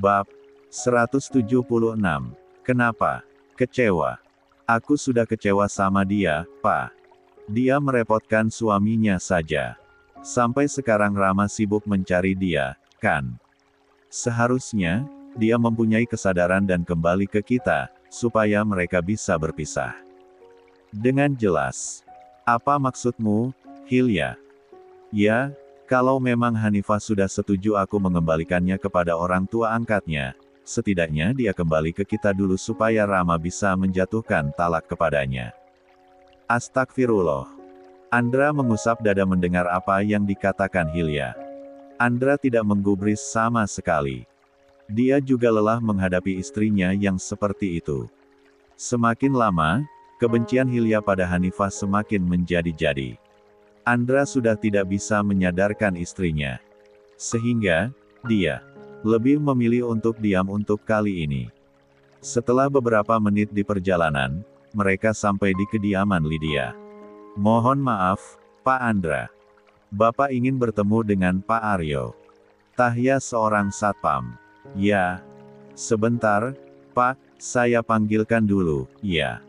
Bab 176. Kenapa? Kecewa. Aku sudah kecewa sama dia, Pak. Dia merepotkan suaminya saja. Sampai sekarang Rama sibuk mencari dia, kan? Seharusnya, dia mempunyai kesadaran dan kembali ke kita, supaya mereka bisa berpisah. Dengan jelas. Apa maksudmu, Hilya? Ya, kalau memang Hanifah sudah setuju aku mengembalikannya kepada orang tua angkatnya, setidaknya dia kembali ke kita dulu supaya Rama bisa menjatuhkan talak kepadanya. Astagfirullah. Andra mengusap dada mendengar apa yang dikatakan Hilya. Andra tidak menggubris sama sekali. Dia juga lelah menghadapi istrinya yang seperti itu. Semakin lama, kebencian Hilya pada Hanifah semakin menjadi-jadi. Andra sudah tidak bisa menyadarkan istrinya. Sehingga, dia lebih memilih untuk diam untuk kali ini. Setelah beberapa menit di perjalanan, mereka sampai di kediaman Lydia. Mohon maaf, Pak Andra. Bapak ingin bertemu dengan Pak Aryo. Tahya seorang satpam. Ya. Sebentar, Pak, saya panggilkan dulu, ya.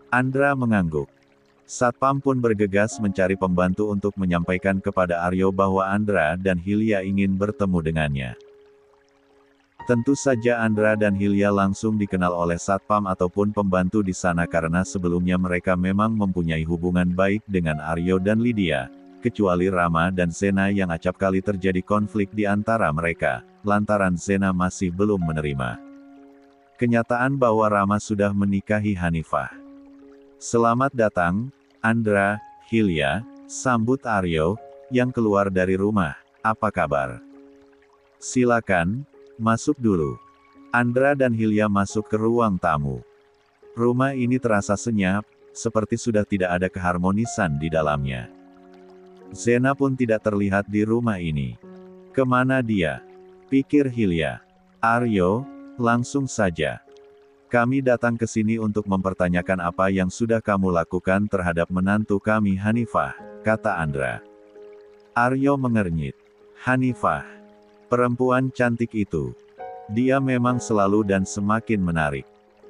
Andra mengangguk. Satpam pun bergegas mencari pembantu untuk menyampaikan kepada Aryo bahwa Andra dan Hilya ingin bertemu dengannya. Tentu saja Andra dan Hilya langsung dikenal oleh satpam ataupun pembantu di sana karena sebelumnya mereka memang mempunyai hubungan baik dengan Aryo dan Lydia. Kecuali Rama dan Zena yang acap kali terjadi konflik di antara mereka, lantaran Zena masih belum menerima kenyataan bahwa Rama sudah menikahi Hanifah. Selamat datang, Andra, Hilya, sambut Aryo, yang keluar dari rumah. Apa kabar? Silakan, masuk dulu. Andra dan Hilya masuk ke ruang tamu. Rumah ini terasa senyap, seperti sudah tidak ada keharmonisan di dalamnya. Zena pun tidak terlihat di rumah ini. Kemana dia? Pikir Hilya. Aryo, langsung saja. Kami datang ke sini untuk mempertanyakan apa yang sudah kamu lakukan terhadap menantu kami Hanifah, kata Andra. Aryo mengernyit. Hanifah. Perempuan cantik itu. Dia memang selalu dan semakin menarik.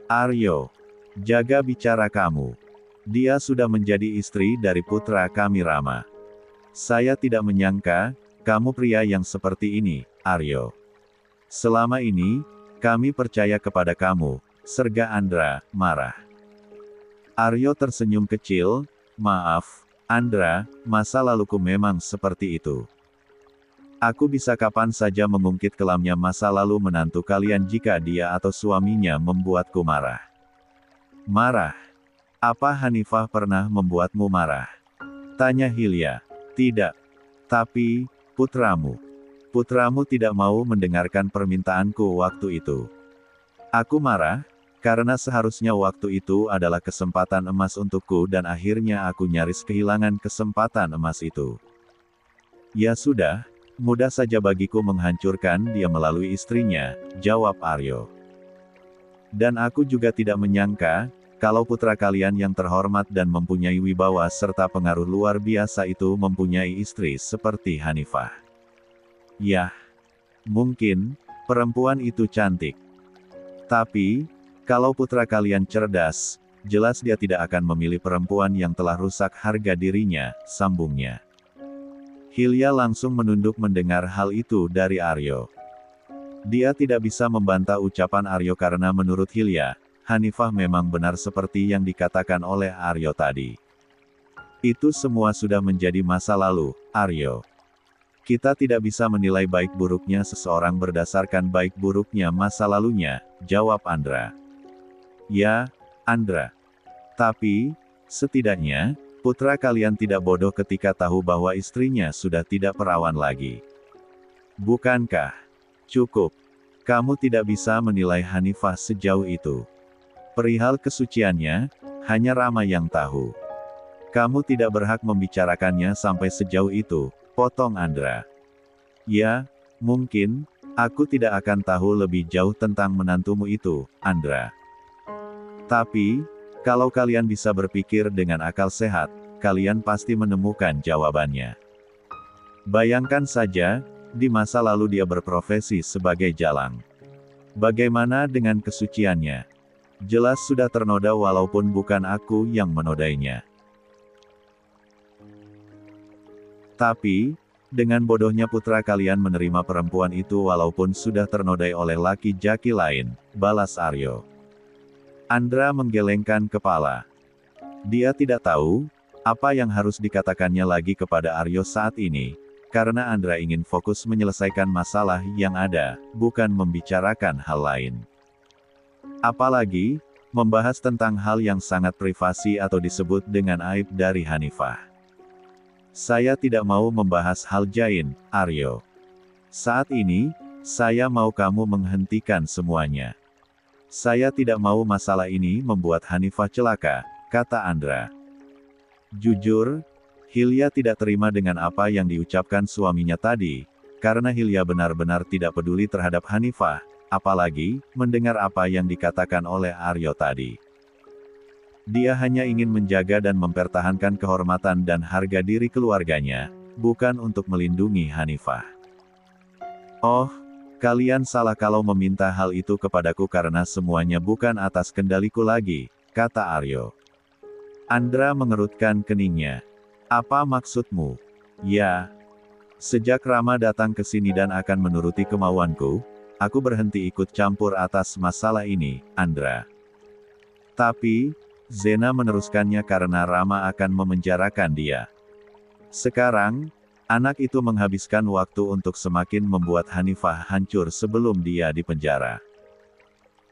Aryo. Jaga bicara kamu. Dia sudah menjadi istri dari putra kami Rama. Saya tidak menyangka, kamu pria yang seperti ini, Aryo. Selama ini, kami percaya kepada kamu, serga Andra, marah. Aryo tersenyum kecil, maaf, Andra, masa laluku memang seperti itu. Aku bisa kapan saja mengungkit kelamnya masa lalu menantu kalian jika dia atau suaminya membuatku marah. Marah? Apa Hanifah pernah membuatmu marah? Tanya Hilya. Tidak. Tapi, putramu. Putramu tidak mau mendengarkan permintaanku waktu itu. Aku marah, karena seharusnya waktu itu adalah kesempatan emas untukku dan akhirnya aku nyaris kehilangan kesempatan emas itu. Ya sudah, mudah saja bagiku menghancurkan dia melalui istrinya, jawab Aryo. Dan aku juga tidak menyangka, kalau putra kalian yang terhormat dan mempunyai wibawa serta pengaruh luar biasa itu mempunyai istri seperti Hanifah. Yah, mungkin, perempuan itu cantik. Tapi, kalau putra kalian cerdas, jelas dia tidak akan memilih perempuan yang telah rusak harga dirinya, sambungnya. Hilya langsung menunduk mendengar hal itu dari Aryo. Dia tidak bisa membantah ucapan Aryo karena menurut Hilya, Hanifah memang benar seperti yang dikatakan oleh Aryo tadi. Itu semua sudah menjadi masa lalu, Aryo. Kita tidak bisa menilai baik buruknya seseorang berdasarkan baik buruknya masa lalunya, jawab Andra. Ya, Andra. Tapi, setidaknya, putra kalian tidak bodoh ketika tahu bahwa istrinya sudah tidak perawan lagi. Bukankah? Cukup. Kamu tidak bisa menilai Hanifah sejauh itu. Perihal kesuciannya, hanya Rama yang tahu. Kamu tidak berhak membicarakannya sampai sejauh itu, potong Andra. Ya, mungkin, aku tidak akan tahu lebih jauh tentang menantumu itu, Andra. Tapi, kalau kalian bisa berpikir dengan akal sehat, kalian pasti menemukan jawabannya. Bayangkan saja, di masa lalu dia berprofesi sebagai jalang. Bagaimana dengan kesuciannya? Jelas sudah ternoda walaupun bukan aku yang menodainya. Tapi, dengan bodohnya putra kalian menerima perempuan itu walaupun sudah ternodai oleh laki jaki lain, balas Aryo. Andra menggelengkan kepala. Dia tidak tahu apa yang harus dikatakannya lagi kepada Aryo saat ini, karena Andra ingin fokus menyelesaikan masalah yang ada, bukan membicarakan hal lain. Apalagi, membahas tentang hal yang sangat privasi atau disebut dengan aib dari Hanifah. Saya tidak mau membahas hal jain, Aryo. Saat ini, saya mau kamu menghentikan semuanya. Saya tidak mau masalah ini membuat Hanifah celaka, kata Andra. Jujur, Hilya tidak terima dengan apa yang diucapkan suaminya tadi, karena Hilya benar-benar tidak peduli terhadap Hanifah, apalagi mendengar apa yang dikatakan oleh Aryo tadi. Dia hanya ingin menjaga dan mempertahankan kehormatan dan harga diri keluarganya, bukan untuk melindungi Hanifah. Oh, kalian salah kalau meminta hal itu kepadaku karena semuanya bukan atas kendaliku lagi, kata Aryo. Andra mengerutkan keningnya. Apa maksudmu? Ya. Sejak Rama datang ke sini dan akan menuruti kemauanku, aku berhenti ikut campur atas masalah ini, Andra. Tapi, Zena meneruskannya karena Rama akan memenjarakan dia. Sekarang, anak itu menghabiskan waktu untuk semakin membuat Hanifah hancur sebelum dia dipenjara.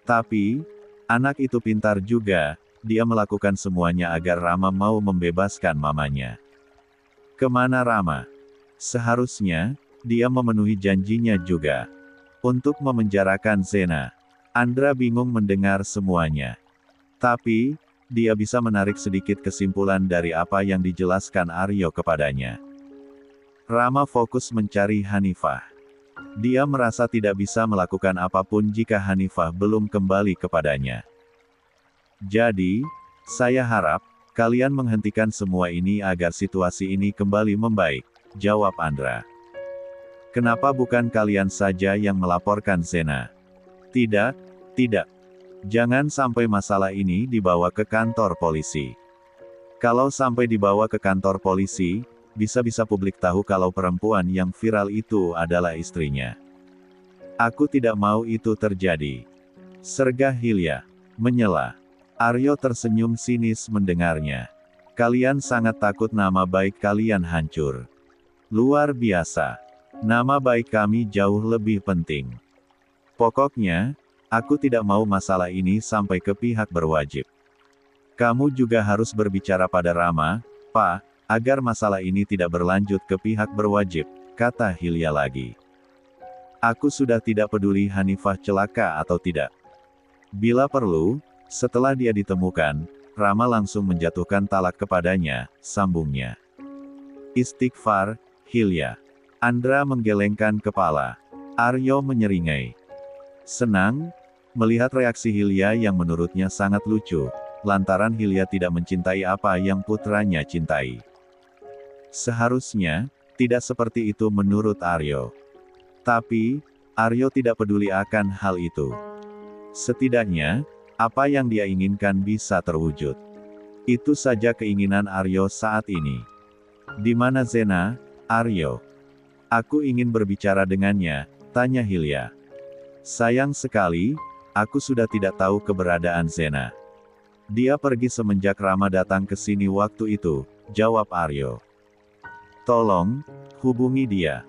Tapi, anak itu pintar juga, dia melakukan semuanya agar Rama mau membebaskan mamanya. Kemana Rama? Seharusnya, dia memenuhi janjinya juga. Untuk memenjarakan Zena. Andra bingung mendengar semuanya. Tapi, dia bisa menarik sedikit kesimpulan dari apa yang dijelaskan Aryo kepadanya. Rama fokus mencari Hanifah. Dia merasa tidak bisa melakukan apapun jika Hanifah belum kembali kepadanya. Jadi, saya harap, kalian menghentikan semua ini agar situasi ini kembali membaik, jawab Andra. Kenapa bukan kalian saja yang melaporkan Zena? Tidak, tidak. Jangan sampai masalah ini dibawa ke kantor polisi. Kalau sampai dibawa ke kantor polisi, bisa-bisa publik tahu kalau perempuan yang viral itu adalah istrinya. Aku tidak mau itu terjadi. Sergah Hilya menyela. Aryo tersenyum sinis mendengarnya. Kalian sangat takut nama baik kalian hancur. Luar biasa. Nama baik kami jauh lebih penting. Pokoknya, aku tidak mau masalah ini sampai ke pihak berwajib. Kamu juga harus berbicara pada Rama, Pak, agar masalah ini tidak berlanjut ke pihak berwajib, kata Hilya lagi. Aku sudah tidak peduli Hanifah celaka atau tidak. Bila perlu, setelah dia ditemukan, Rama langsung menjatuhkan talak kepadanya, sambungnya. Istighfar, Hilya. Andra menggelengkan kepala. Aryo menyeringai. Senang, melihat reaksi Hilya yang menurutnya sangat lucu, lantaran Hilya tidak mencintai apa yang putranya cintai. Seharusnya, tidak seperti itu menurut Aryo. Tapi, Aryo tidak peduli akan hal itu. Setidaknya, apa yang dia inginkan bisa terwujud. Itu saja keinginan Aryo saat ini. Di mana Zena, Aryo? Aku ingin berbicara dengannya, tanya Hilya. Sayang sekali, aku sudah tidak tahu keberadaan Zena. Dia pergi semenjak Rama datang ke sini waktu itu, jawab Aryo. Tolong, hubungi dia.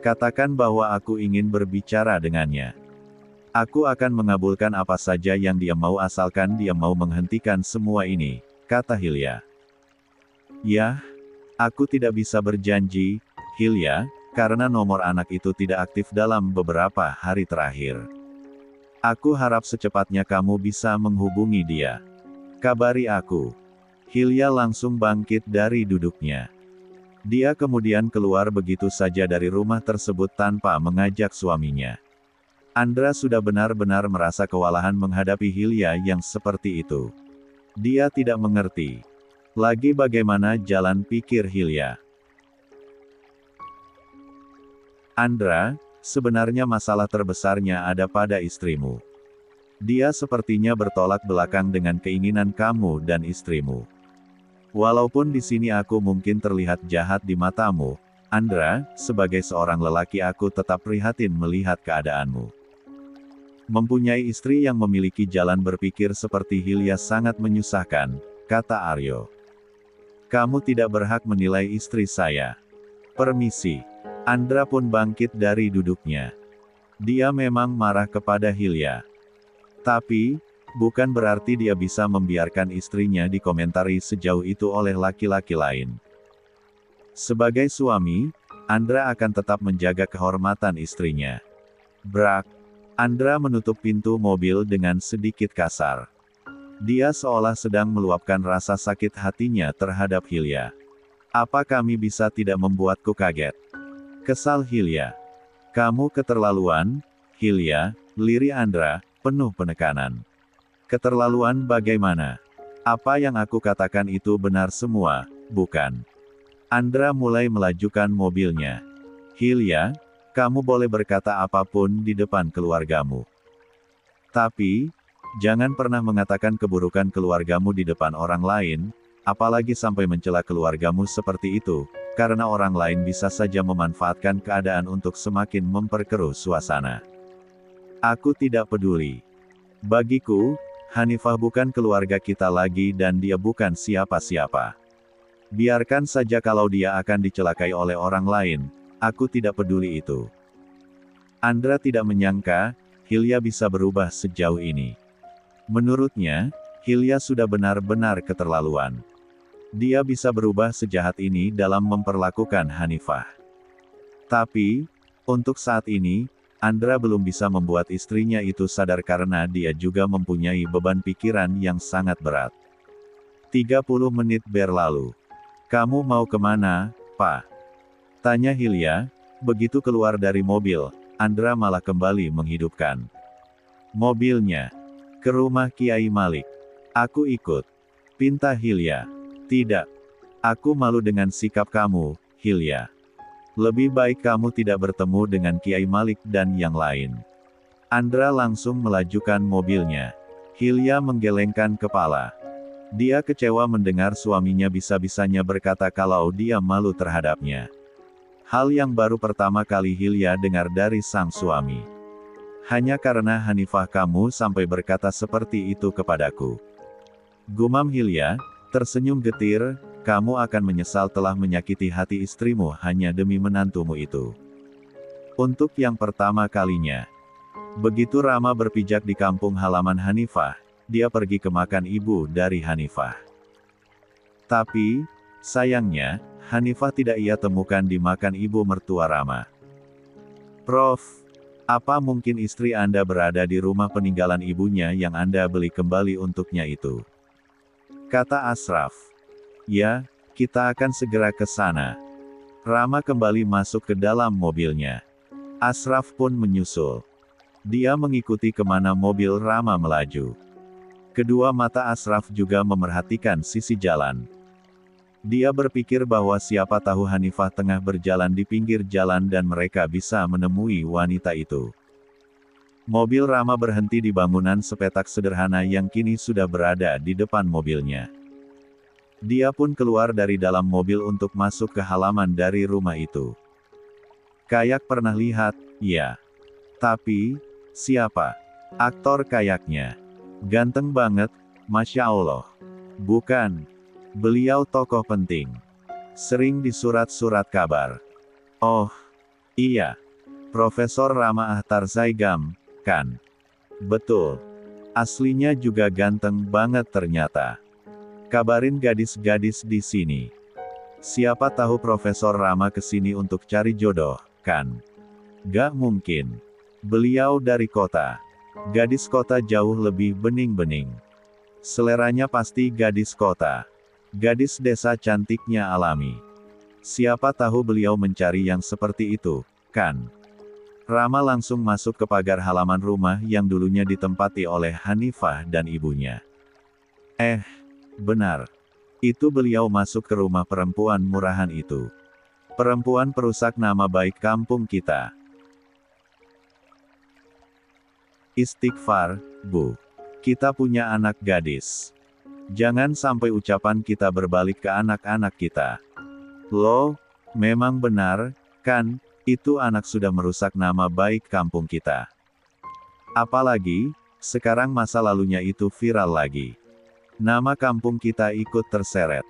Katakan bahwa aku ingin berbicara dengannya. Aku akan mengabulkan apa saja yang dia mau asalkan dia mau menghentikan semua ini, kata Hilya. Yah, aku tidak bisa berjanji, Hilya, karena nomor anak itu tidak aktif dalam beberapa hari terakhir. Aku harap secepatnya kamu bisa menghubungi dia. Kabari aku. Hilya langsung bangkit dari duduknya. Dia kemudian keluar begitu saja dari rumah tersebut tanpa mengajak suaminya. Andra sudah benar-benar merasa kewalahan menghadapi Hilya yang seperti itu. Dia tidak mengerti lagi bagaimana jalan pikir Hilya. Andra, sebenarnya masalah terbesarnya ada pada istrimu. Dia sepertinya bertolak belakang dengan keinginan kamu dan istrimu. Walaupun di sini aku mungkin terlihat jahat di matamu, Andra, sebagai seorang lelaki aku tetap prihatin melihat keadaanmu. Mempunyai istri yang memiliki jalan berpikir seperti Hilya sangat menyusahkan, kata Aryo. Kamu tidak berhak menilai istri saya. Permisi. Andra pun bangkit dari duduknya. Dia memang marah kepada Hilya. Tapi, bukan berarti dia bisa membiarkan istrinya dikomentari sejauh itu oleh laki-laki lain. Sebagai suami, Andra akan tetap menjaga kehormatan istrinya. Brak. Andra menutup pintu mobil dengan sedikit kasar. Dia seolah sedang meluapkan rasa sakit hatinya terhadap Hilya. Apa kami bisa tidak membuatku kaget? Kesal Hilya. Kamu keterlaluan, Hilya, lirik Andra, penuh penekanan. Keterlaluan bagaimana? Apa yang aku katakan itu benar semua, bukan? Andra mulai melajukan mobilnya. Hilya, kamu boleh berkata apapun di depan keluargamu. Tapi, jangan pernah mengatakan keburukan keluargamu di depan orang lain, apalagi sampai mencela keluargamu seperti itu, karena orang lain bisa saja memanfaatkan keadaan untuk semakin memperkeruh suasana. Aku tidak peduli. Bagiku, Hanifah bukan keluarga kita lagi dan dia bukan siapa-siapa. Biarkan saja kalau dia akan dicelakai oleh orang lain, aku tidak peduli itu. Andra tidak menyangka, Hilya bisa berubah sejauh ini. Menurutnya, Hilya sudah benar-benar keterlaluan. Dia bisa berubah sejahat ini dalam memperlakukan Hanifah. Tapi, untuk saat ini, Andra belum bisa membuat istrinya itu sadar karena dia juga mempunyai beban pikiran yang sangat berat. 30 menit berlalu. Kamu mau kemana, Pak? Tanya Hilya, begitu keluar dari mobil, Andra malah kembali menghidupkan mobilnya. Ke rumah Kiai Malik. Aku ikut. Pinta Hilya. Tidak. Aku malu dengan sikap kamu, Hilya. Lebih baik kamu tidak bertemu dengan Kiai Malik dan yang lain. Andra langsung melajukan mobilnya. Hilya menggelengkan kepala. Dia kecewa mendengar suaminya bisa-bisanya berkata kalau dia malu terhadapnya. Hal yang baru pertama kali Hilya dengar dari sang suami. Hanya karena Hanifah kamu sampai berkata seperti itu kepadaku. Gumam Hilya, tersenyum getir, kamu akan menyesal telah menyakiti hati istrimu hanya demi menantumu itu. Untuk yang pertama kalinya. Begitu Rama berpijak di kampung halaman Hanifah, dia pergi ke makam ibu dari Hanifah. Tapi, sayangnya, Hanifah tidak ia temukan di makam ibu mertua Rama. Prof, apa mungkin istri Anda berada di rumah peninggalan ibunya yang Anda beli kembali untuknya itu? Kata Ashraf. Ya, kita akan segera ke sana. Rama kembali masuk ke dalam mobilnya. Ashraf pun menyusul. Dia mengikuti kemana mobil Rama melaju. Kedua mata Ashraf juga memerhatikan sisi jalan. Dia berpikir bahwa siapa tahu Hanifah tengah berjalan di pinggir jalan dan mereka bisa menemui wanita itu. Mobil Rama berhenti di bangunan sepetak sederhana yang kini sudah berada di depan mobilnya. Dia pun keluar dari dalam mobil untuk masuk ke halaman dari rumah itu. Kayak pernah lihat, ya. Tapi, siapa? Aktor kayaknya. Ganteng banget, Masya Allah. Bukan. Beliau tokoh penting. Sering di surat-surat kabar. Oh, iya. Profesor Rama Ahtar Zaigam, kan? Betul. Aslinya juga ganteng banget ternyata. Kabarin gadis-gadis di sini. Siapa tahu Profesor Rama kesini untuk cari jodoh, kan? Gak mungkin. Beliau dari kota. Gadis kota jauh lebih bening-bening. Seleranya pasti gadis kota. Gadis desa cantiknya alami. Siapa tahu beliau mencari yang seperti itu, kan? Rama langsung masuk ke pagar halaman rumah yang dulunya ditempati oleh Hanifah dan ibunya. Benar. Itu beliau masuk ke rumah perempuan murahan itu. Perempuan perusak nama baik kampung kita. Istighfar, Bu. Kita punya anak gadis. Jangan sampai ucapan kita berbalik ke anak-anak kita. Loh, memang benar, kan, itu anak sudah merusak nama baik kampung kita. Apalagi, sekarang masa lalunya itu viral lagi. Nama kampung kita ikut terseret.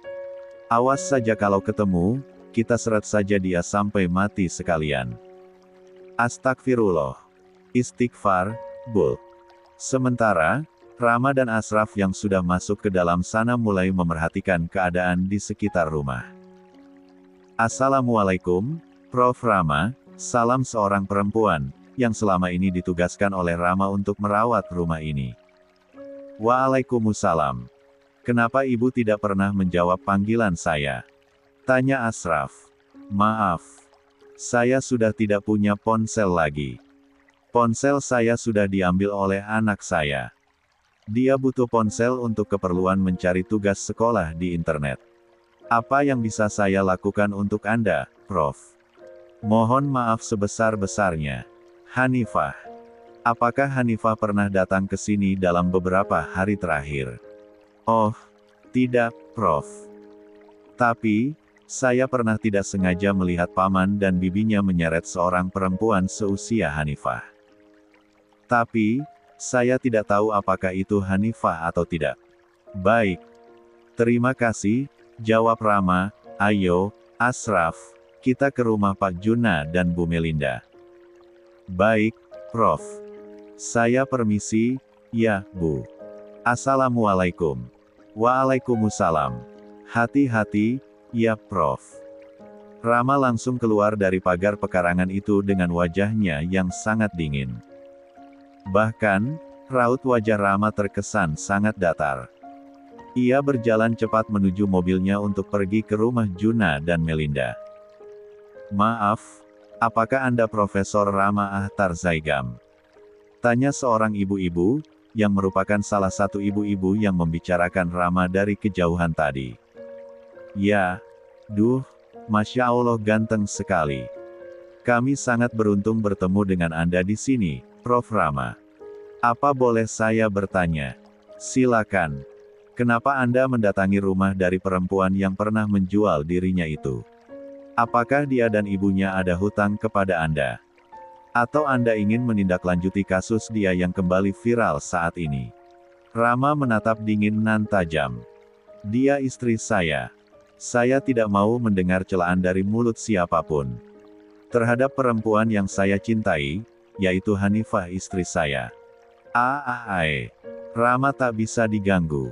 Awas saja kalau ketemu, kita seret saja dia sampai mati sekalian. Astagfirullah. Istighfar, Bu. Sementara, Rama dan Ashraf yang sudah masuk ke dalam sana mulai memerhatikan keadaan di sekitar rumah. Assalamualaikum, Prof. Rama, salam seorang perempuan, yang selama ini ditugaskan oleh Rama untuk merawat rumah ini. Waalaikumsalam. Kenapa ibu tidak pernah menjawab panggilan saya? Tanya Ashraf. Maaf. Saya sudah tidak punya ponsel lagi. Ponsel saya sudah diambil oleh anak saya. Dia butuh ponsel untuk keperluan mencari tugas sekolah di internet. Apa yang bisa saya lakukan untuk Anda, Prof? Mohon maaf sebesar-besarnya. Hanifah. Apakah Hanifah pernah datang ke sini dalam beberapa hari terakhir? Oh, tidak, Prof. Tapi, saya pernah tidak sengaja melihat paman dan bibinya menyeret seorang perempuan seusia Hanifah. Tapi, saya tidak tahu apakah itu Hanifah atau tidak. Baik. Terima kasih, jawab Rama. Ayo, Ashraf, kita ke rumah Pak Juna dan Bu Melinda. Baik, Prof. Saya permisi, ya, Bu. Assalamualaikum. Waalaikumsalam. Hati-hati, ya, Prof. Rama langsung keluar dari pagar pekarangan itu dengan wajahnya yang sangat dingin. Bahkan, raut wajah Rama terkesan sangat datar. Ia berjalan cepat menuju mobilnya untuk pergi ke rumah Juna dan Melinda. Maaf, apakah Anda Profesor Rama Ahtar Zaigam? Tanya seorang ibu-ibu, yang merupakan salah satu ibu-ibu yang membicarakan Rama dari kejauhan tadi. Ya, duh, Masya Allah ganteng sekali. Kami sangat beruntung bertemu dengan Anda di sini, Prof. Rama. Apa boleh saya bertanya? Silakan. Kenapa Anda mendatangi rumah dari perempuan yang pernah menjual dirinya itu? Apakah dia dan ibunya ada hutang kepada Anda? Atau Anda ingin menindaklanjuti kasus dia yang kembali viral saat ini? Rama menatap dingin nan tajam. Dia istri saya. Saya tidak mau mendengar celaan dari mulut siapapun. Terhadap perempuan yang saya cintai, yaitu Hanifah istri saya. Rama tak bisa diganggu.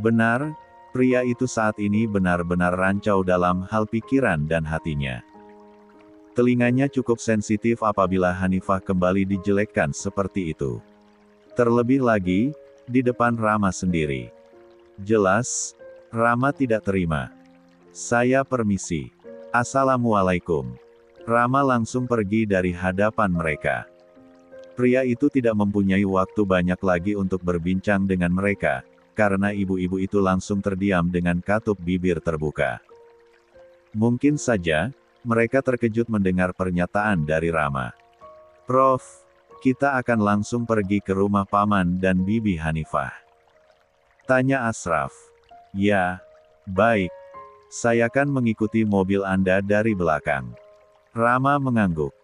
Benar, pria itu saat ini benar-benar rancau dalam hal pikiran dan hatinya. Telinganya cukup sensitif apabila Hanifah kembali dijelekkan seperti itu. Terlebih lagi, di depan Rama sendiri. Jelas, Rama tidak terima. Saya permisi. Assalamualaikum. Rama langsung pergi dari hadapan mereka. Pria itu tidak mempunyai waktu banyak lagi untuk berbincang dengan mereka, karena ibu-ibu itu langsung terdiam dengan katup bibir terbuka. Mungkin saja, mereka terkejut mendengar pernyataan dari Rama. Prof, kita akan langsung pergi ke rumah Paman dan Bibi Hanifah. Tanya Ashraf. Ya, baik. Saya akan mengikuti mobil Anda dari belakang. Rama mengangguk.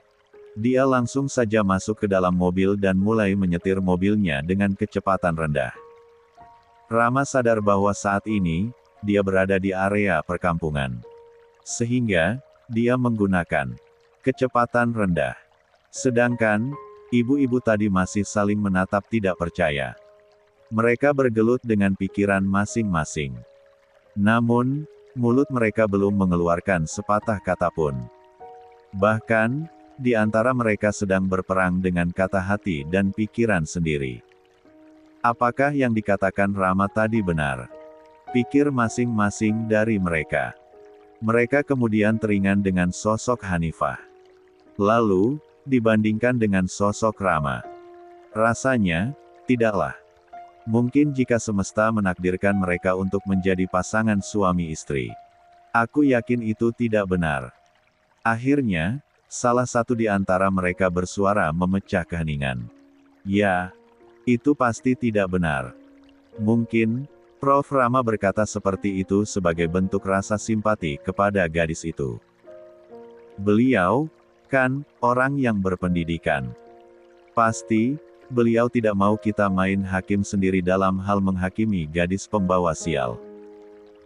Dia langsung saja masuk ke dalam mobil dan mulai menyetir mobilnya dengan kecepatan rendah. Rama sadar bahwa saat ini, dia berada di area perkampungan. Sehingga, dia menggunakan kecepatan rendah. Sedangkan, ibu-ibu tadi masih saling menatap tidak percaya. Mereka bergelut dengan pikiran masing-masing. Namun, mulut mereka belum mengeluarkan sepatah kata pun. Bahkan, di antara mereka sedang berperang dengan kata hati dan pikiran sendiri. Apakah yang dikatakan Rama tadi benar? Pikir masing-masing dari mereka. Mereka kemudian teringat dengan sosok Hanifah. Lalu, dibandingkan dengan sosok Rama. Rasanya, tidaklah. Mungkin jika semesta menakdirkan mereka untuk menjadi pasangan suami istri. Aku yakin itu tidak benar. Akhirnya, salah satu di antara mereka bersuara memecah keheningan. Ya, itu pasti tidak benar. Mungkin, Prof. Rama berkata seperti itu sebagai bentuk rasa simpati kepada gadis itu. Beliau, kan, orang yang berpendidikan. Pasti, beliau tidak mau kita main hakim sendiri dalam hal menghakimi gadis pembawa sial.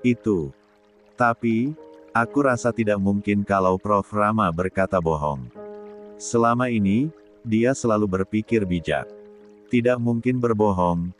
Itu. Tapi, aku rasa tidak mungkin kalau Prof. Rama berkata bohong. Selama ini, dia selalu berpikir bijak. Tidak mungkin berbohong,